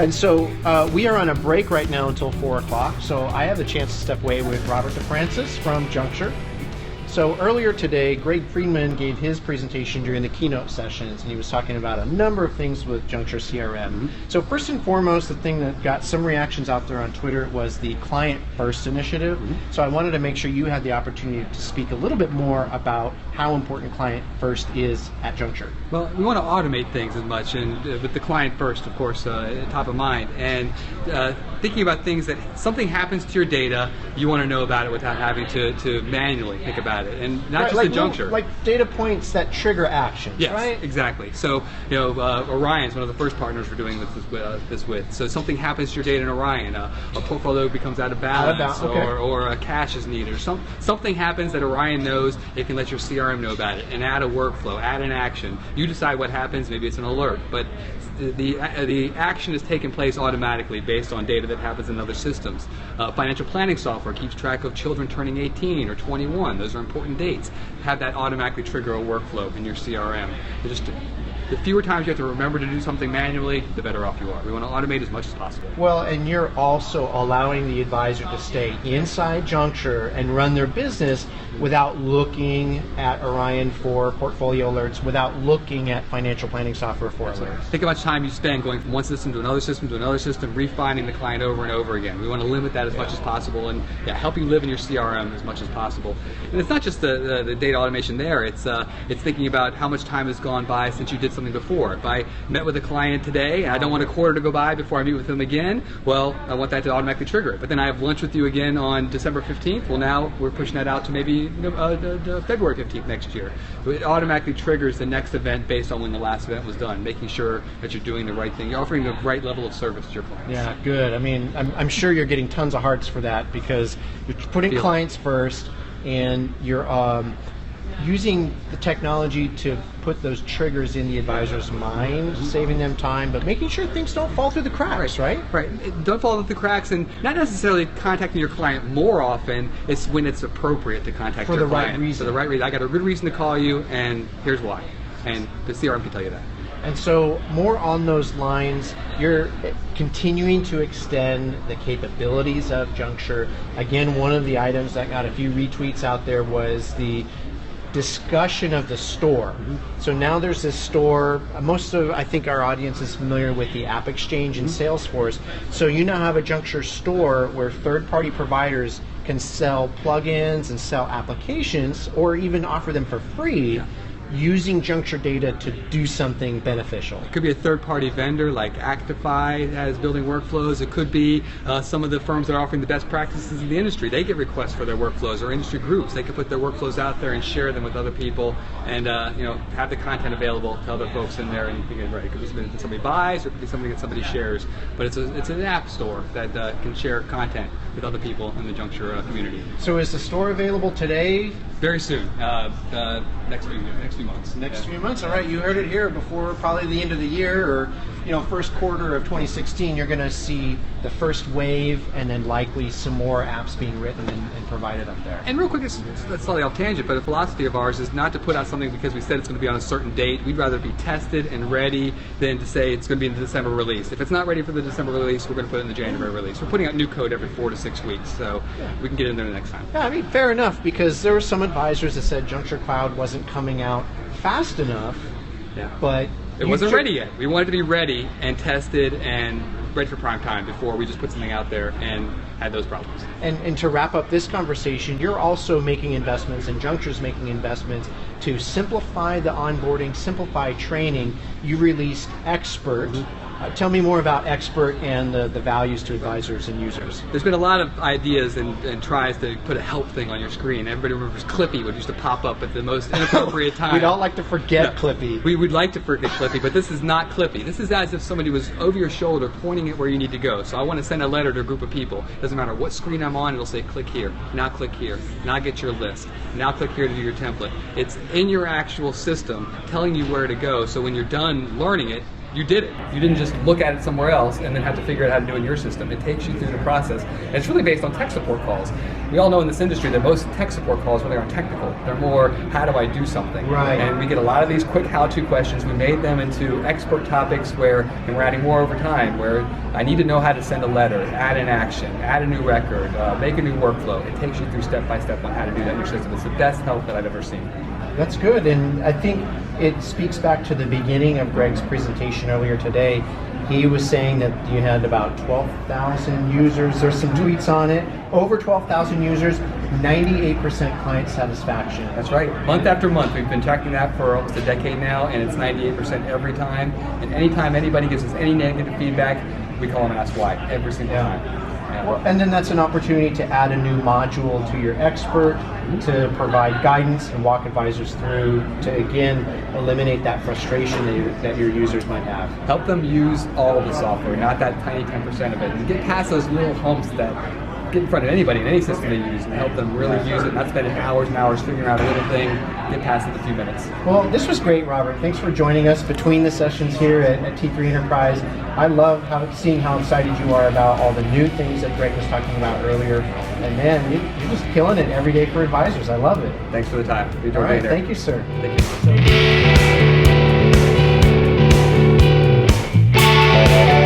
And so we are on a break right now until 4 o'clock. So I have the chance to step away with Robert DeFrancis from Junxure. So earlier today, Greg Friedman gave his presentation during the keynote sessions, and he was talking about a number of things with Junxure CRM. So first and foremost, the thing that got some reactions out there on Twitter was the Client First initiative. So I wanted to make sure you had the opportunity to speak a little bit more about how important Client First is at Junxure. Well, we want to automate things as much, and with the client first, of course, top of mind. And thinking about things that something happens to your data, you want to know about it without having to manually think about it, and not just like at Junxure. Like data points that trigger actions, yes, right? Exactly. So, Orion's one of the first partners we're doing this with. So something happens to your data in Orion, a portfolio becomes out of balance, okay. or a cache is needed, or something happens that Orion knows. It can let your CRM know about it and add a workflow, add an action. You decide what happens. Maybe it's an alert, but the action is taking place automatically based on data that happens in other systems. Financial planning software keeps track of children turning 18 or 21. Those are important dates. Have that automatically trigger a workflow in your CRM. The fewer times you have to remember to do something manually, the better off you are. We want to automate as much as possible. Well, and you're also allowing the advisor to stay inside Junxure and run their business without looking at Orion for portfolio alerts, without looking at financial planning software for alerts. Think how much time you spend going from one system to another system to another system, refining the client over and over again. We want to limit that as much as possible, and help you live in your CRM as much as possible. And it's not just the data automation there. It's thinking about how much time has gone by since you did something before. If I met with a client today and I don't want a quarter to go by before I meet with them again, well, I want that to automatically trigger it. But then I have lunch with you again on December 15th. Well, now we're pushing that out to maybe February 15th next year. It automatically triggers the next event based on when the last event was done, making sure that you're doing the right thing. You're offering the right level of service to your clients. Yeah, good. I mean, I'm sure you're getting tons of hearts for that because you're putting clients first, and you're using the technology to put those triggers in the advisor's mind, saving them time, but making sure things don't fall through the cracks, right? Right. Don't fall through the cracks, and not necessarily contacting your client more often. It's when it's appropriate to contact your client. For the right reason. For the right reason. I got a good reason to call you, and here's why. And the CRM can tell you that. And so more on those lines, you're continuing to extend the capabilities of Junxure. Again, one of the items that got a few retweets out there was the discussion of the store. So now there's this store. Most of, I think, our audience is familiar with the App Exchange and Salesforce. So you now have a Junxure store where third-party providers can sell plugins and sell applications, or even offer them for free, using Junxure data to do something beneficial. It could be a third-party vendor like Actify that is building workflows. It could be some of the firms that are offering the best practices in the industry. They get requests for their workflows, or industry groups. They can put their workflows out there and share them with other people, and have the content available to other folks in there. And you can, it could be something that somebody buys, or it could be something that somebody shares. But it's an app store that can share content with other people in the Junxure community. So is the store available today? Very soon. Next few months. Next few months. All right, you heard it here. Before probably the end of the year, or first quarter of 2016, you're going to see the first wave, and then likely some more apps being written and provided up there. And real quick, it's slightly off tangent, but a philosophy of ours is not to put out something because we said it's going to be on a certain date. We'd rather be tested and ready than to say it's going to be in the December release. If it's not ready for the December release, we're going to put it in the January release. We're putting out new code every 4 to 6 weeks, so we can get in there the next time. Yeah, I mean, fair enough, because there were some advisors that said Junxure Cloud wasn't coming out fast enough, but it wasn't ready yet. We wanted to be ready and tested and ready for prime time before we just put something out there and had those problems. And to wrap up this conversation, you're also making investments, and Junxure's making investments to simplify the onboarding, simplify training. You released Expert. Tell me more about Expert and the values to advisors and users. There's been a lot of ideas and tries to put a help thing on your screen. Everybody remembers Clippy, which used to pop up at the most inappropriate time. We'd all like to forget Clippy. We would like to forget Clippy, but this is not Clippy. This is as if somebody was over your shoulder pointing at where you need to go. So I want to send a letter to a group of people. Doesn't matter what screen I'm on, it'll say click here, now click here, now get your list, now click here to do your template. It's in your actual system telling you where to go, so when you're done learning it, you did it. You didn't just look at it somewhere else and then have to figure out how to do it in your system. It takes you through the process. And it's really based on tech support calls. We all know in this industry that most tech support calls really aren't technical. They're more, how do I do something? Right. And we get a lot of these quick how-to questions. We made them into expert topics where, and we're adding more over time, where I need to know how to send a letter, add an action, add a new record, make a new workflow. It takes you through step-by-step on how to do that in your system. It's the best help that I've ever seen. That's good, and I think it speaks back to the beginning of Greg's presentation earlier today. He was saying that you had about 12,000 users. There's some tweets on it. Over 12,000 users, 98% client satisfaction. That's right. Month after month, we've been tracking that for almost a decade now, and it's 98% every time. And anytime anybody gives us any negative feedback, we call them and ask why, every single time. Yeah. Well, and then that's an opportunity to add a new module to your expert, to provide guidance and walk advisors through to, again, eliminate that frustration that your users might have. Help them use all of the software, not that tiny 10% of it, and get past those little humps that get in front of anybody in any system they use, and help them really use it, not spending hours and hours figuring out a little thing, get past it in a few minutes. Well, this was great, Robert. Thanks for joining us between the sessions here at T3 Enterprise. I love seeing how excited you are about all the new things that Greg was talking about earlier. And man, you're just killing it every day for advisors. I love it. Thanks for the time. We enjoyed All right, being here. thank you, sir. Thank you.